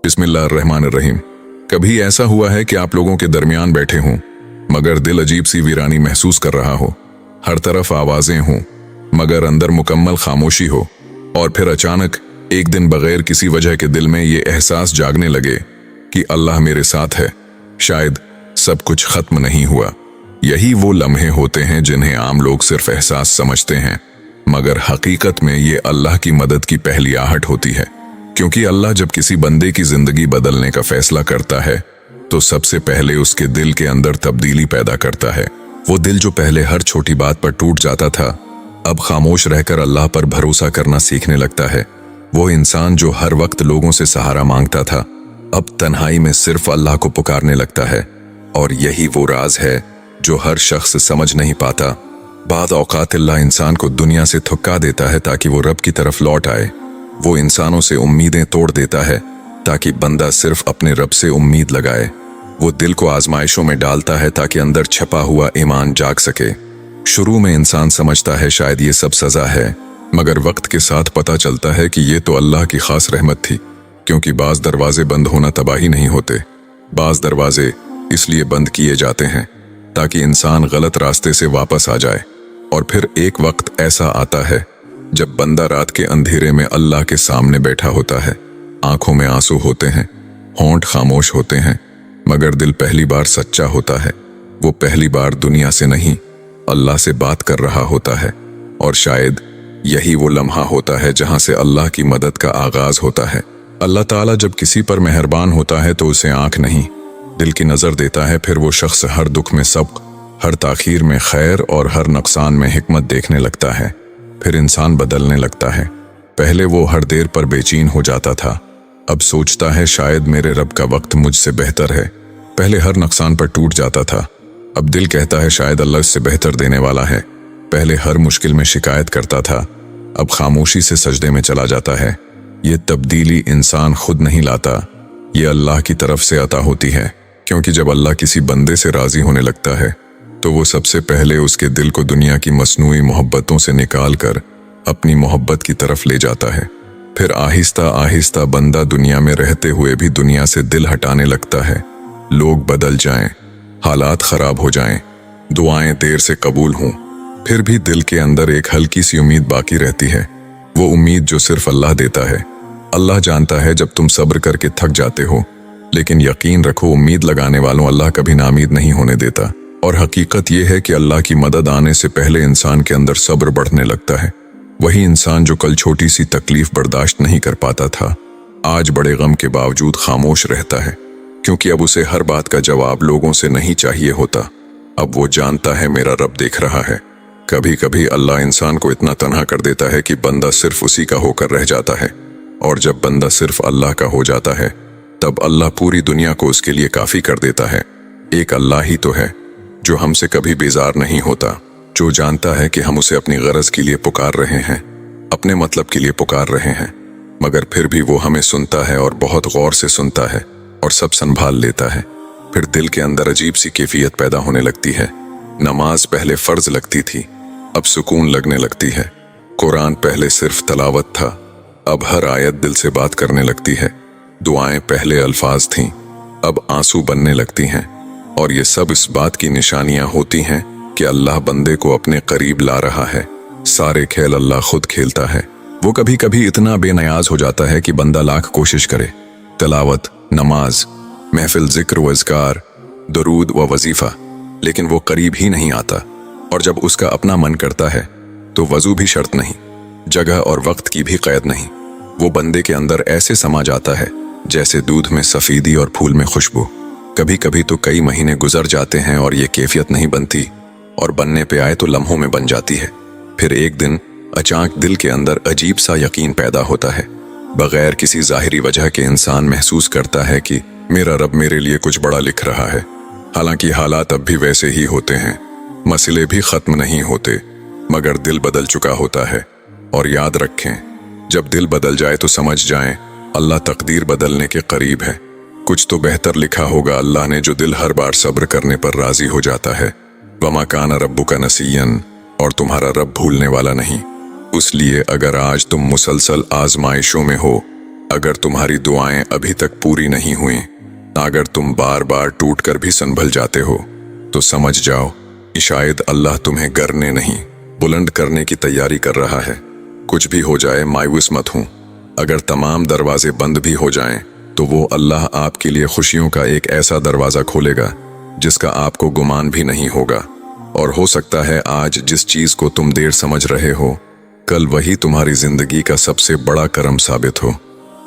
बिस्मिल्लाहिर्रहमानिर्रहीम। कभी ऐसा हुआ है कि आप लोगों के दरमियान बैठे हों मगर दिल अजीब सी वीरानी महसूस कर रहा हो, हर तरफ आवाजें हों मगर अंदर मुकम्मल खामोशी हो, और फिर अचानक एक दिन बगैर किसी वजह के दिल में ये एहसास जागने लगे कि अल्लाह मेरे साथ है, शायद सब कुछ खत्म नहीं हुआ। यही वो लम्हे होते हैं जिन्हें आम लोग सिर्फ एहसास समझते हैं, मगर हकीकत में ये अल्लाह की मदद की पहली आहट होती है। क्योंकि अल्लाह जब किसी बंदे की जिंदगी बदलने का फैसला करता है तो सबसे पहले उसके दिल के अंदर तब्दीली पैदा करता है। वो दिल जो पहले हर छोटी बात पर टूट जाता था, अब खामोश रहकर अल्लाह पर भरोसा करना सीखने लगता है। वो इंसान जो हर वक्त लोगों से सहारा मांगता था, अब तन्हाई में सिर्फ अल्लाह को पुकारने लगता है। और यही वो राज है जो हर शख्स समझ नहीं पाता। बाद औकात अल्लाह इंसान को दुनिया से थुक्का देता है ताकि वो रब की तरफ लौट आए। वो इंसानों से उम्मीदें तोड़ देता है ताकि बंदा सिर्फ अपने रब से उम्मीद लगाए। वो दिल को आजमाइशों में डालता है ताकि अंदर छपा हुआ ईमान जाग सके। शुरू में इंसान समझता है शायद ये सब सजा है, मगर वक्त के साथ पता चलता है कि ये तो अल्लाह की खास रहमत थी। क्योंकि बाज दरवाजे बंद होना तबाही नहीं होते, बाज दरवाजे इसलिए बंद किए जाते हैं ताकि इंसान गलत रास्ते से वापस आ जाए। और फिर एक वक्त ऐसा आता है जब बंदा रात के अंधेरे में अल्लाह के सामने बैठा होता है। आंखों में आंसू होते हैं, होंठ खामोश होते हैं, मगर दिल पहली बार सच्चा होता है। वो पहली बार दुनिया से नहीं, अल्लाह से बात कर रहा होता है। और शायद यही वो लम्हा होता है जहां से अल्लाह की मदद का आगाज होता है। अल्लाह ताला जब किसी पर मेहरबान होता है तो उसे आंख नहीं, दिल की नजर देता है। फिर वो शख्स हर दुख में सबक, हर ताखीर में खैर और हर नुकसान में हिकमत देखने लगता है। फिर इंसान बदलने लगता है। पहले वो हर देर पर बेचैन हो जाता था, अब सोचता है शायद मेरे रब का वक्त मुझसे बेहतर है। पहले हर नुकसान पर टूट जाता था, अब दिल कहता है शायद अल्लाह इससे बेहतर देने वाला है। पहले हर मुश्किल में शिकायत करता था, अब खामोशी से सजदे में चला जाता है। ये तब्दीली इंसान खुद नहीं लाता, ये अल्लाह की तरफ से अता होती है। क्योंकि जब अल्लाह किसी बंदे से राजी होने लगता है तो वो सबसे पहले उसके दिल को दुनिया की मसनूई मोहब्बतों से निकाल कर अपनी मोहब्बत की तरफ ले जाता है। फिर आहिस्ता आहिस्ता बंदा दुनिया में रहते हुए भी दुनिया से दिल हटाने लगता है। लोग बदल जाएं, हालात खराब हो जाएं, दुआएं देर से कबूल हों, फिर भी दिल के अंदर एक हल्की सी उम्मीद बाकी रहती है। वो उम्मीद जो सिर्फ अल्लाह देता है। अल्लाह जानता है जब तुम सब्र करके थक जाते हो, लेकिन यकीन रखो उम्मीद लगाने वालों अल्लाह कभी नाउमीद नहीं होने देता। और हकीकत यह है कि अल्लाह की मदद आने से पहले इंसान के अंदर सब्र बढ़ने लगता है। वही इंसान जो कल छोटी सी तकलीफ बर्दाश्त नहीं कर पाता था, आज बड़े गम के बावजूद खामोश रहता है। क्योंकि अब उसे हर बात का जवाब लोगों से नहीं चाहिए होता। अब वो जानता है मेरा रब देख रहा है। कभी कभी अल्लाह इंसान को इतना तन्हा कर देता है कि बंदा सिर्फ उसी का होकर रह जाता है। और जब बंदा सिर्फ अल्लाह का हो जाता है तब अल्लाह पूरी दुनिया को उसके लिए काफी कर देता है। एक अल्लाह ही तो है जो हमसे कभी बेजार नहीं होता, जो जानता है कि हम उसे अपनी गरज के लिए पुकार रहे हैं, अपने मतलब के लिए पुकार रहे हैं, मगर फिर भी वो हमें सुनता है और बहुत गौर से सुनता है और सब संभाल लेता है। फिर दिल के अंदर अजीब सी कैफियत पैदा होने लगती है। नमाज पहले फर्ज लगती थी, अब सुकून लगने लगती है। कुरान पहले सिर्फ तलावत था, अब हर आयत दिल से बात करने लगती है। दुआएं पहले अल्फाज थीं, अब आंसू बनने लगती हैं। और ये सब इस बात की निशानियां होती हैं कि अल्लाह बंदे को अपने करीब ला रहा है। सारे खेल अल्लाह खुद खेलता है। वो कभी कभी इतना बेनियाज हो जाता है कि बंदा लाख कोशिश करे, तलावत, नमाज, महफिल, जिक्र व अज़कार, दरूद व वजीफा, लेकिन वो करीब ही नहीं आता। और जब उसका अपना मन करता है तो वजू भी शर्त नहीं, जगह और वक्त की भी कैद नहीं। वो बंदे के अंदर ऐसे समा जाता है जैसे दूध में सफेदी और फूल में खुशबू। कभी कभी तो कई महीने गुजर जाते हैं और ये कैफियत नहीं बनती, और बनने पे आए तो लम्हों में बन जाती है। फिर एक दिन अचानक दिल के अंदर अजीब सा यकीन पैदा होता है। बगैर किसी जाहिरी वजह के इंसान महसूस करता है कि मेरा रब मेरे लिए कुछ बड़ा लिख रहा है। हालांकि हालात अब भी वैसे ही होते हैं, मसले भी खत्म नहीं होते, मगर दिल बदल चुका होता है। और याद रखें, जब दिल बदल जाए तो समझ जाएं अल्लाह तकदीर बदलने के करीब है। कुछ तो बेहतर लिखा होगा अल्लाह ने, जो दिल हर बार सब्र करने पर राजी हो जाता है। वमा काना रब्बुका नसियन, और तुम्हारा रब भूलने वाला नहीं। इसलिए अगर आज तुम मुसलसल आजमाइशों में हो अगर तुम्हारी दुआएं अभी तक पूरी नहीं हुई, अगर तुम बार बार टूट कर भी संभल जाते हो, तो समझ जाओ कि शायद अल्लाह तुम्हें गिरने नहीं, बुलंद करने की तैयारी कर रहा है। कुछ भी हो जाए, मायूस मत हो। अगर तमाम दरवाजे बंद भी हो जाएं, तो वो अल्लाह आपके लिए खुशियों का एक ऐसा दरवाजा खोलेगा जिसका आपको गुमान भी नहीं होगा। और हो सकता है आज जिस चीज को तुम देर समझ रहे हो, कल वही तुम्हारी जिंदगी का सबसे बड़ा करम साबित हो।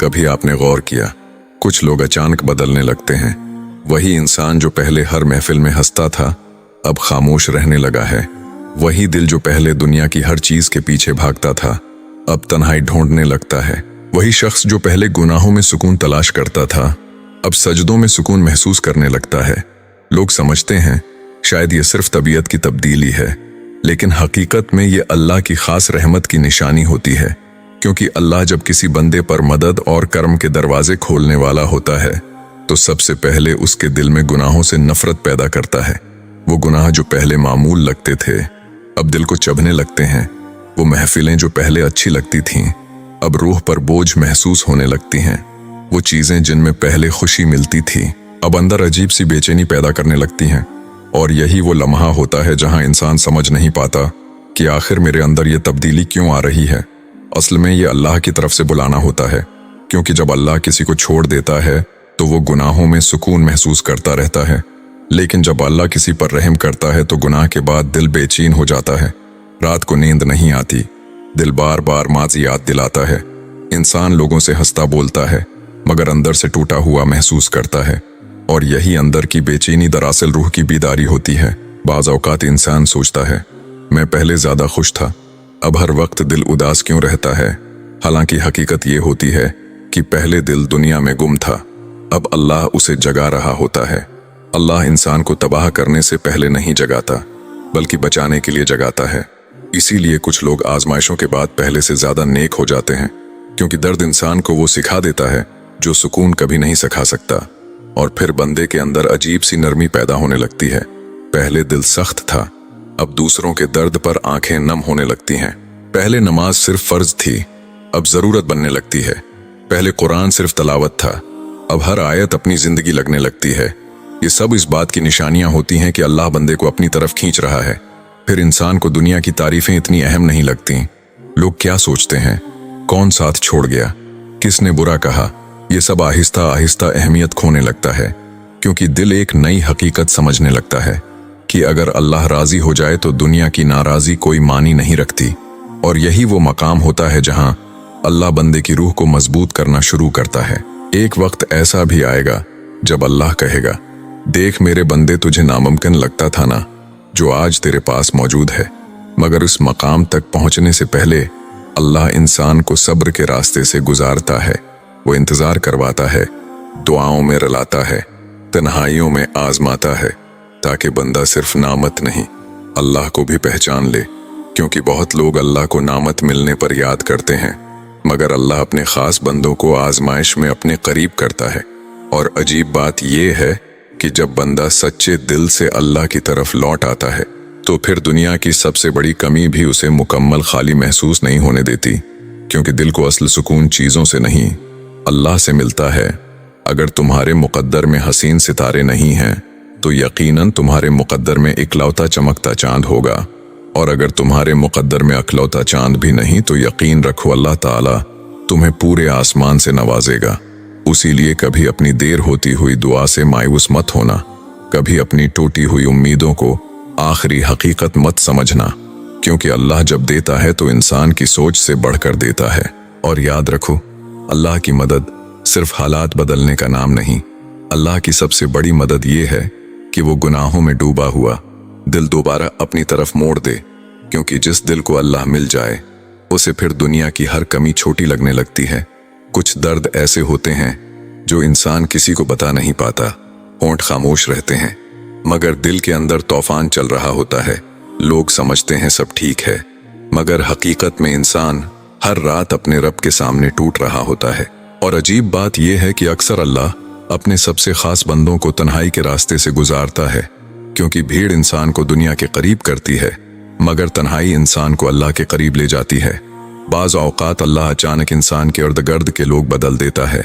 कभी आपने गौर किया, कुछ लोग अचानक बदलने लगते हैं। वही इंसान जो पहले हर महफिल में हंसता था, अब खामोश रहने लगा है। वही दिल जो पहले दुनिया की हर चीज के पीछे भागता था, अब तन्हाई ढूंढने लगता है। वही शख्स जो पहले गुनाहों में सुकून तलाश करता था, अब सजदों में सुकून महसूस करने लगता है। लोग समझते हैं शायद ये सिर्फ तबीयत की तब्दीली है, लेकिन हकीकत में ये अल्लाह की खास रहमत की निशानी होती है। क्योंकि अल्लाह जब किसी बंदे पर मदद और कर्म के दरवाजे खोलने वाला होता है, तो सबसे पहले उसके दिल में गुनाहों से नफरत पैदा करता है। वो गुनाह जो पहले मामूल लगते थे, अब दिल को चुभने लगते हैं। वो महफिलें जो पहले अच्छी लगती थीं, अब रूह पर बोझ महसूस होने लगती हैं। वो चीजें जिनमें पहले खुशी मिलती थी, अब अंदर अजीब सी बेचैनी पैदा करने लगती हैं। और यही वो लम्हा होता है जहां इंसान समझ नहीं पाता कि आखिर मेरे अंदर ये तब्दीली क्यों आ रही है। असल में ये अल्लाह की तरफ से बुलाना होता है, क्योंकि जब अल्लाह किसी को छोड़ देता है तो वो गुनाहों में सुकून महसूस करता रहता है, लेकिन जब अल्लाह किसी पर रहम करता है तो गुनाह के बाद दिल बेचैन हो जाता है। रात को नींद नहीं आती, दिल बार बार माजी याद दिलाता है। इंसान लोगों से हंसता बोलता है, मगर अंदर से टूटा हुआ महसूस करता है। और यही अंदर की बेचैनी दरअसल रूह की बीदारी होती है। बाज़ औकात इंसान सोचता है, मैं पहले ज्यादा खुश था, अब हर वक्त दिल उदास क्यों रहता है। हालांकि हकीकत ये होती है कि पहले दिल दुनिया में गुम था, अब अल्लाह उसे जगा रहा होता है। अल्लाह इंसान को तबाह करने से पहले नहीं जगाता, बल्कि बचाने के लिए जगाता है। इसीलिए कुछ लोग आजमाइशों के बाद पहले से ज्यादा नेक हो जाते हैं, क्योंकि दर्द इंसान को वो सिखा देता है जो सुकून कभी नहीं सिखा सकता। और फिर बंदे के अंदर अजीब सी नरमी पैदा होने लगती है। पहले दिल सख्त था, अब दूसरों के दर्द पर आंखें नम होने लगती हैं। पहले नमाज सिर्फ फर्ज थी, अब जरूरत बनने लगती है। पहले कुरान सिर्फ तलावत था, अब हर आयत अपनी जिंदगी लगने लगती है। ये सब इस बात की निशानियां होती हैं कि अल्लाह बंदे को अपनी तरफ खींच रहा है। फिर इंसान को दुनिया की तारीफें इतनी अहम नहीं लगती। लोग क्या सोचते हैं, कौन साथ छोड़ गया, किसने बुरा कहा, ये सब आहिस्ता आहिस्ता अहमियत खोने लगता है। क्योंकि दिल एक नई हकीकत समझने लगता है कि अगर अल्लाह राजी हो जाए तो दुनिया की नाराजी कोई मानी नहीं रखती। और यही वो मकाम होता है जहां अल्लाह बंदे की रूह को मजबूत करना शुरू करता है। एक वक्त ऐसा भी आएगा जब अल्लाह कहेगा, देख मेरे बंदे, तुझे नामुमकिन लगता था ना जो आज तेरे पास मौजूद है। मगर उस मकाम तक पहुंचने से पहले अल्लाह इंसान को सब्र के रास्ते से गुजारता है। वो इंतजार करवाता है, दुआओं में रलाता है, तन्हाइयों में आजमाता है, ताकि बंदा सिर्फ नामत नहीं अल्लाह को भी पहचान ले। क्योंकि बहुत लोग अल्लाह को नामत मिलने पर याद करते हैं, मगर अल्लाह अपने खास बंदों को आजमाइश में अपने करीब करता है। और अजीब बात यह है कि जब बंदा सच्चे दिल से अल्लाह की तरफ लौट आता है, तो फिर दुनिया की सबसे बड़ी कमी भी उसे मुकम्मल खाली महसूस नहीं होने देती। क्योंकि दिल को असल सुकून चीजों से नहीं, अल्लाह से मिलता है। अगर तुम्हारे मुकद्दर में हसीन सितारे नहीं हैं, तो यकीनन तुम्हारे मुकद्दर में इकलौता चमकता चांद होगा। और अगर तुम्हारे मुकद्दर में अकलौता चांद भी नहीं, तो यकीन रखो अल्लाह ताला तुम्हें पूरे आसमान से नवाजेगा। उसीलिए कभी अपनी देर होती हुई दुआ से मायूस मत होना, कभी अपनी टूटी हुई उम्मीदों को आखिरी हकीकत मत समझना। क्योंकि अल्लाह जब देता है तो इंसान की सोच से बढ़कर देता है। और याद रखो, अल्लाह की मदद सिर्फ हालात बदलने का नाम नहीं, अल्लाह की सबसे बड़ी मदद ये है कि वो गुनाहों में डूबा हुआ दिल दोबारा अपनी तरफ मोड़ दे। क्योंकि जिस दिल को अल्लाह मिल जाए, उसे फिर दुनिया की हर कमी छोटी लगने लगती है। कुछ दर्द ऐसे होते हैं जो इंसान किसी को बता नहीं पाता, होंठ खामोश रहते हैं, मगर दिल के अंदर तूफान चल रहा होता है। लोग समझते हैं सब ठीक है, मगर हकीकत में इंसान हर रात अपने रब के सामने टूट रहा होता है। और अजीब बात यह है कि अक्सर अल्लाह अपने सबसे खास बंदों को तन्हाई के रास्ते से गुजारता है। क्योंकि भीड़ इंसान को दुनिया के करीब करती है, मगर तन्हाई इंसान को अल्लाह के करीब ले जाती है। बाज औकात अल्लाह अचानक इंसान के इर्द गिर्द के लोग बदल देता है।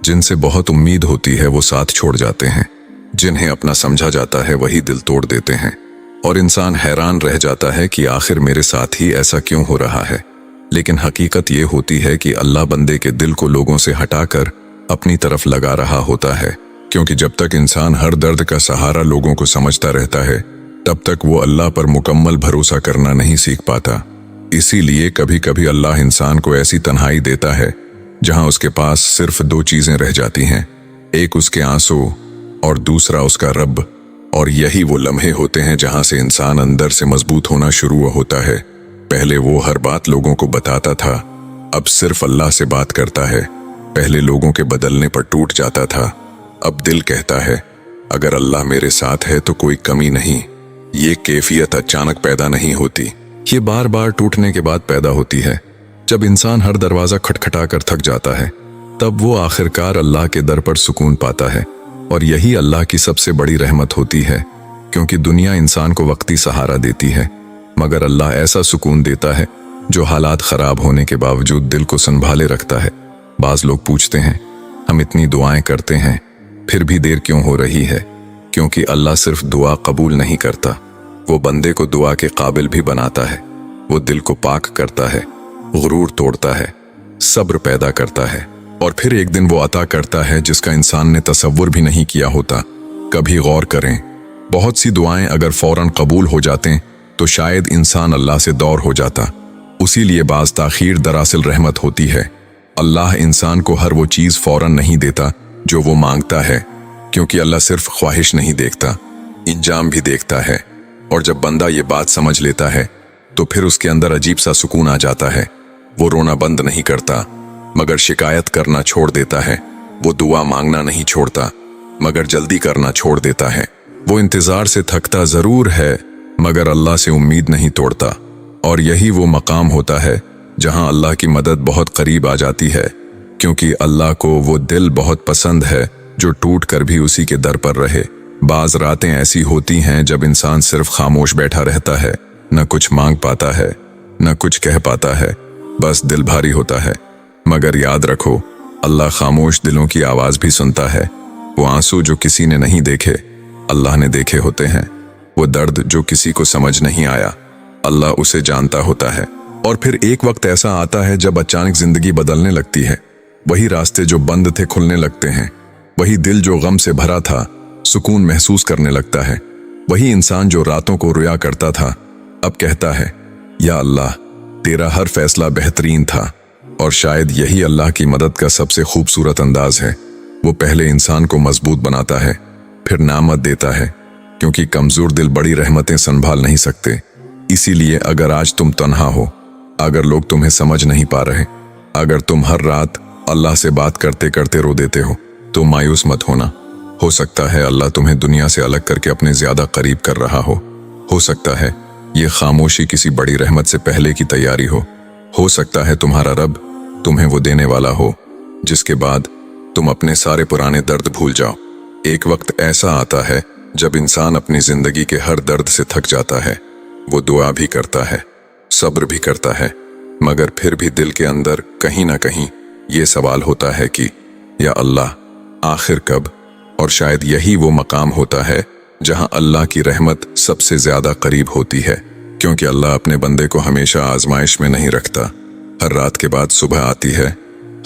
जिनसे बहुत उम्मीद होती है वो साथ छोड़ जाते हैं, जिन्हें अपना समझा जाता है वही दिल तोड़ देते हैं, और इंसान हैरान रह जाता है कि आखिर मेरे साथ ही ऐसा क्यों हो रहा है। लेकिन हकीकत ये होती है कि अल्लाह बंदे के दिल को लोगों से हटाकर अपनी तरफ लगा रहा होता है, क्योंकि जब तक इंसान हर दर्द का सहारा लोगों को समझता रहता है तब तक वो अल्लाह पर मुकम्मल भरोसा करना नहीं सीख पाता। इसीलिए कभी कभी अल्लाह इंसान को ऐसी तन्हाई देता है जहां उसके पास सिर्फ दो चीजें रह जाती हैं, एक उसके आंसू और दूसरा उसका रब। और यही वो लम्हे होते हैं जहां से इंसान अंदर से मजबूत होना शुरू होता है। पहले वो हर बात लोगों को बताता था, अब सिर्फ अल्लाह से बात करता है। पहले लोगों के बदलने पर टूट जाता था, अब दिल कहता है अगर अल्लाह मेरे साथ है तो कोई कमी नहीं। ये कैफियत अचानक पैदा नहीं होती, ये बार बार टूटने के बाद पैदा होती है। जब इंसान हर दरवाजा खटखटा कर थक जाता है तब वो आखिरकार अल्लाह के दर पर सुकून पाता है। और यही अल्लाह की सबसे बड़ी रहमत होती है, क्योंकि दुनिया इंसान को वक्ती सहारा देती है, मगर अल्लाह ऐसा सुकून देता है जो हालात खराब होने के बावजूद दिल को संभाले रखता है। बाज लोग पूछते हैं हम इतनी दुआएं करते हैं फिर भी देर क्यों हो रही है? क्योंकि अल्लाह सिर्फ दुआ कबूल नहीं करता, वो बंदे को दुआ के काबिल भी बनाता है। वो दिल को पाक करता है, गुरूर तोड़ता है, सब्र पैदा करता है, और फिर एक दिन वो अता करता है जिसका इंसान ने तसव्वुर भी नहीं किया होता। कभी गौर करें, बहुत सी दुआएं अगर फौरन कबूल हो जाते तो शायद इंसान अल्लाह से दूर हो जाता। उसीलिए बाज ताखीर दरअसल रहमत होती है। अल्लाह इंसान को हर वो चीज़ फौरन नहीं देता जो वो मांगता है, क्योंकि अल्लाह सिर्फ ख्वाहिश नहीं देखता, इंजाम भी देखता है। और जब बंदा ये बात समझ लेता है तो फिर उसके अंदर अजीब सा सुकून आ जाता है। वो रोना बंद नहीं करता मगर शिकायत करना छोड़ देता है। वो दुआ मांगना नहीं छोड़ता मगर जल्दी करना छोड़ देता है। वो इंतजार से थकता जरूर है मगर अल्लाह से उम्मीद नहीं तोड़ता। और यही वो मकाम होता है जहां अल्लाह की मदद बहुत करीब आ जाती है, क्योंकि अल्लाह को वो दिल बहुत पसंद है जो टूट कर भी उसी के दर पर रहे। बाज रातें ऐसी होती हैं जब इंसान सिर्फ खामोश बैठा रहता है, न कुछ मांग पाता है न कुछ कह पाता है, बस दिल भारी होता है। मगर याद रखो, अल्लाह खामोश दिलों की आवाज भी सुनता है। वो आंसू जो किसी ने नहीं देखे अल्लाह ने देखे होते हैं। वो दर्द जो किसी को समझ नहीं आया अल्लाह उसे जानता होता है। और फिर एक वक्त ऐसा आता है जब अचानक जिंदगी बदलने लगती है। वही रास्ते जो बंद थे खुलने लगते हैं, वही दिल जो गम से भरा था सुकून महसूस करने लगता है। वही इंसान जो रातों को रोया करता था अब कहता है या अल्लाह तेरा हर फैसला बेहतरीन था। और शायद यही अल्लाह की मदद का सबसे खूबसूरत अंदाज है। वो पहले इंसान को मजबूत बनाता है, फिर नामत देता है, क्योंकि कमजोर दिल बड़ी रहमतें संभाल नहीं सकते। इसीलिए अगर आज तुम तन्हा हो, अगर लोग तुम्हें समझ नहीं पा रहे, अगर तुम हर रात अल्लाह से बात करते करते रो देते हो, तो मायूस मत होना। हो सकता है अल्लाह तुम्हें दुनिया से अलग करके अपने ज्यादा करीब कर रहा हो सकता है ये खामोशी किसी बड़ी रहमत से पहले की तैयारी हो सकता है तुम्हारा रब तुम्हें वो देने वाला हो जिसके बाद तुम अपने सारे पुराने दर्द भूल जाओ। एक वक्त ऐसा आता है जब इंसान अपनी जिंदगी के हर दर्द से थक जाता है। वो दुआ भी करता है, सब्र भी करता है, मगर फिर भी दिल के अंदर कहीं ना कहीं ये सवाल होता है कि या अल्लाह आखिर कब? और शायद यही वो मकाम होता है जहां अल्लाह की रहमत सबसे ज्यादा करीब होती है, क्योंकि अल्लाह अपने बंदे को हमेशा आजमाइश में नहीं रखता। हर रात के बाद सुबह आती है,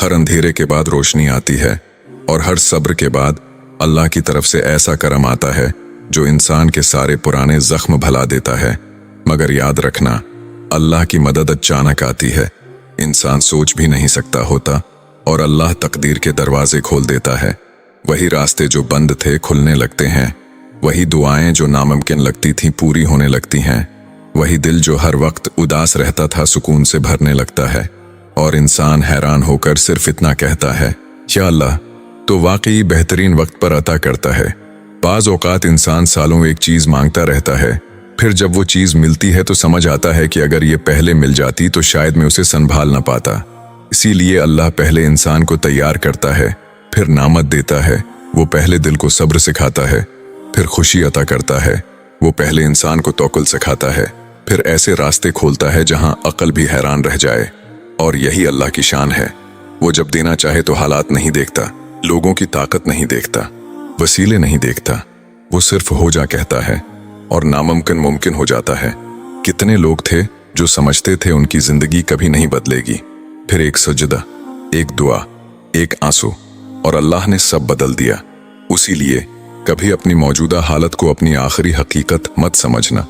हर अंधेरे के बाद रोशनी आती है, और हर सब्र के बाद अल्लाह की तरफ से ऐसा करम आता है जो इंसान के सारे पुराने जख्म भला देता है। मगर याद रखना, अल्लाह की मदद अचानक आती है, इंसान सोच भी नहीं सकता होता, और अल्लाह तकदीर के दरवाजे खोल देता है। वही रास्ते जो बंद थे खुलने लगते हैं, वही दुआएं जो नामुमकिन लगती थीं पूरी होने लगती हैं, वही दिल जो हर वक्त उदास रहता था सुकून से भरने लगता है, और इंसान हैरान होकर सिर्फ इतना कहता है या अल्लाह तो वाकई बेहतरीन वक्त पर अता करता है। बाज औकात इंसान सालों एक चीज मांगता रहता है, फिर जब वो चीज मिलती है तो समझ आता है कि अगर ये पहले मिल जाती तो शायद मैं उसे संभाल ना पाता। इसीलिए अल्लाह पहले इंसान को तैयार करता है, फिर नामत देता है। वो पहले दिल को सब्र सिखाता है, फिर खुशी अता करता है। वो पहले इंसान को तौक्कुल सिखाता है, फिर ऐसे रास्ते खोलता है जहां अक्ल भी हैरान रह जाए। और यही अल्लाह की शान है। वो जब देना चाहे तो हालात नहीं देखता, लोगों की ताकत नहीं देखता, वसीले नहीं देखता। वो सिर्फ हो जा कहता है और नामुमकिन मुमकिन हो जाता है। कितने लोग थे जो समझते थे उनकी जिंदगी कभी नहीं बदलेगी, फिर एक सजदा, एक दुआ, एक आंसू, और अल्लाह ने सब बदल दिया। उसी लिए कभी अपनी मौजूदा हालत को अपनी आखिरी हकीकत मत समझना।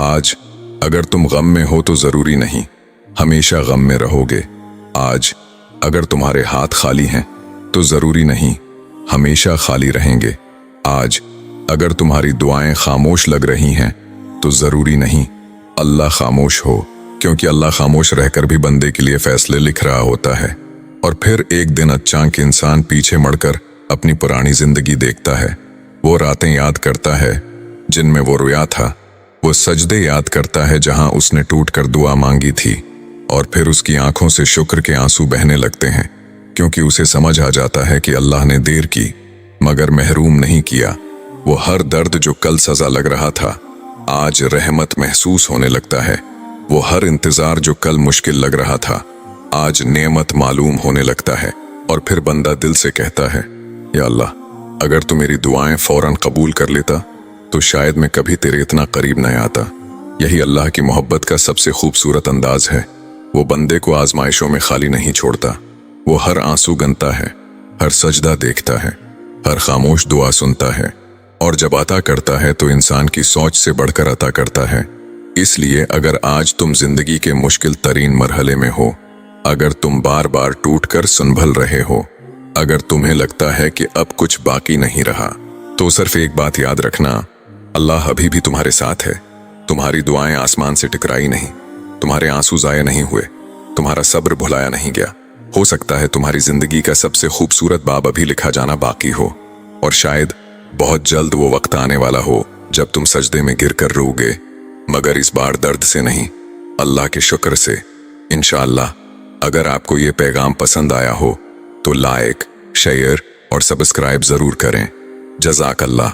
आज अगर तुम गम में हो तो जरूरी नहीं हमेशा गम में रहोगे। आज अगर तुम्हारे हाथ खाली हैं तो जरूरी नहीं हमेशा खाली रहेंगे। आज अगर तुम्हारी दुआएं खामोश लग रही हैं तो जरूरी नहीं अल्लाह खामोश हो, क्योंकि अल्लाह खामोश रहकर भी बंदे के लिए फैसले लिख रहा होता है। और फिर एक दिन अचानक इंसान पीछे मुड़कर अपनी पुरानी जिंदगी देखता है। वो रातें याद करता है जिनमें वो रोया था, वो सजदे याद करता है जहां उसने टूट कर दुआ मांगी थी, और फिर उसकी आंखों से शुक्र के आंसू बहने लगते हैं, क्योंकि उसे समझ आ जाता है कि अल्लाह ने देर की मगर महरूम नहीं किया। वो हर दर्द जो कल सजा लग रहा था आज रहमत महसूस होने लगता है। वो हर इंतजार जो कल मुश्किल लग रहा था आज नेमत मालूम होने लगता है। और फिर बंदा दिल से कहता है, या अल्लाह, अगर तू मेरी दुआएं फौरन कबूल कर लेता तो शायद मैं कभी तेरे इतना करीब न आता। यही अल्लाह की मोहब्बत का सबसे खूबसूरत अंदाज है। वो बंदे को आजमाइशों में खाली नहीं छोड़ता। वो हर आंसू गनता है, हर सजदा देखता है, हर खामोश दुआ सुनता है, और जब अता करता है तो इंसान की सोच से बढ़कर अता करता है। इसलिए अगर आज तुम जिंदगी के मुश्किल तरीन मरहले में हो, अगर तुम बार बार टूटकर सुनभल रहे हो, अगर तुम्हें लगता है कि अब कुछ बाकी नहीं रहा, तो सिर्फ एक बात याद रखना, अल्लाह अभी भी तुम्हारे साथ है। तुम्हारी दुआएं आसमान से टकराई नहीं, तुम्हारे आंसू जाया नहीं हुए, तुम्हारा सब्र भुलाया नहीं गया। हो सकता है तुम्हारी जिंदगी का सबसे खूबसूरत बाब अभी लिखा जाना बाकी हो, और शायद बहुत जल्द वो वक्त आने वाला हो जब तुम सजदे में गिर कर रोओगे, मगर इस बार दर्द से नहीं, अल्लाह के शुक्र से। इंशाअल्लाह अगर आपको ये पैगाम पसंद आया हो तो लाइक, शेयर और सब्सक्राइब जरूर करें। जज़ाक अल्लाह।